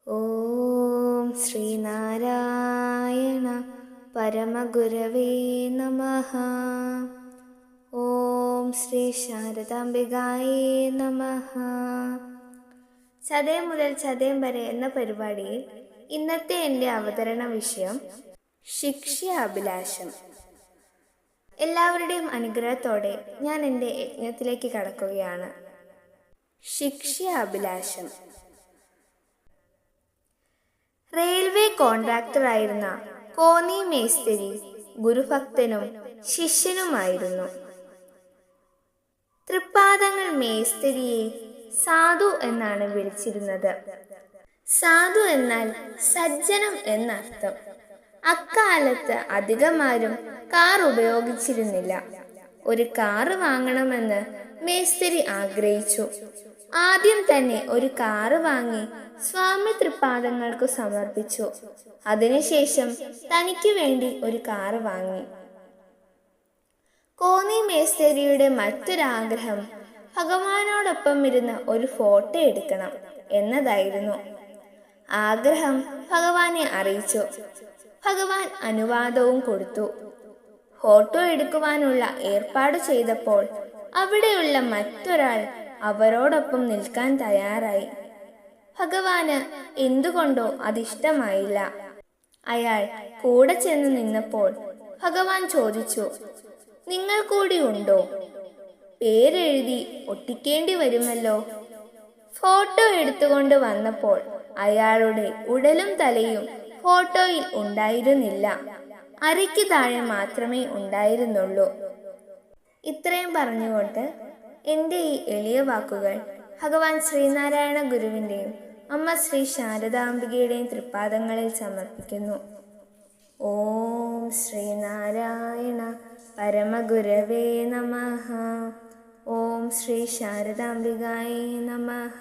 ഓം ശ്രീനാരായണ പരമഗുരവേ നമഃ. ഓം ശ്രീ ശാരദാംബികായേ നമഃ. ചതയം മുതൽ ചതയം വരെ എന്ന പരിപാടിയിൽ ഇന്നത്തെ എൻ്റെ അവതരണ വിഷയം ശിക്ഷ്യാഭിലാഷം. എല്ലാവരുടെയും അനുഗ്രഹത്തോടെ ഞാൻ എൻ്റെ യജ്ഞത്തിലേക്ക് കടക്കുകയാണ്. ശിക്ഷ്യാഭിലാഷം. റെയിൽവേ കോൺട്രാക്ടറായിരുന്ന കോന്നി മേസ്തിരി ഗുരുഭക്തനും ശിഷ്യനുമായിരുന്നു. തൃപ്പാദങ്ങൾ മേസ്തിരിയെ സാധു എന്നാണ് വിളിച്ചിരുന്നത്. സാധു എന്നാൽ സജ്ജനം എന്നർത്ഥം. അക്കാലത്ത് അധികമാരും കാർ ഉപയോഗിച്ചിരുന്നില്ല. ഒരു കാറ് വാങ്ങണമെന്ന് മേസ്തിരി ആഗ്രഹിച്ചു. ആദ്യം തന്നെ ഒരു കാറ് വാങ്ങി സ്വാമി തൃപ്പാദങ്ങൾക്ക് സമർപ്പിച്ചു. അതിനുശേഷം തനിക്ക് വേണ്ടി ഒരു കാറ് വാങ്ങി. കോന്നി മേസ്തിരിയുടെ മറ്റൊരാഗ്രഹം ഭഗവാനോടൊപ്പം ഇരുന്ന് ഒരു ഫോട്ടോ എടുക്കണം എന്നതായിരുന്നു. ആഗ്രഹം ഭഗവാനെ അറിയിച്ചു. ഭഗവാൻ അനുവാദവും കൊടുത്തു. ഫോട്ടോ എടുക്കുവാനുള്ള ഏർപ്പാട് ചെയ്തപ്പോൾ അവിടെയുള്ള മറ്റൊരാൾ അവരോടൊപ്പം നിൽക്കാൻ തയ്യാറായി. ഭഗവാന് എന്തുകൊണ്ടോ അതിഷ്ടമായില്ല. അയാൾ കൂടെ ചെന്ന് നിന്നപ്പോൾ ഭഗവാൻ ചോദിച്ചു, നിങ്ങൾ കൂടി ഉണ്ടോ? പേരെഴുതി ഒട്ടിക്കേണ്ടി വരുമല്ലോ. ഫോട്ടോ എടുത്തുകൊണ്ട് വന്നപ്പോൾ അയാളുടെ ഉടലും തലയും ഫോട്ടോയിൽ ഉണ്ടായിരുന്നില്ല. അരയ്ക്ക് താഴെ മാത്രമേ ഉണ്ടായിരുന്നുള്ളൂ. ഇത്രയും പറഞ്ഞുകൊണ്ട് എൻ്റെ ഈ എളിയ വാക്കുകൾ ഭഗവാൻ ശ്രീനാരായണ ഗുരുവിൻ്റെയും അമ്മ ശ്രീ ശാരദാംബികയുടെയും തൃപ്പാദങ്ങളിൽ സമർപ്പിക്കുന്നു. ഓം ശ്രീനാരായണ പരമഗുരവേ നമഃ. ഓം ശ്രീ ശാരദാംബികായേ നമഃ.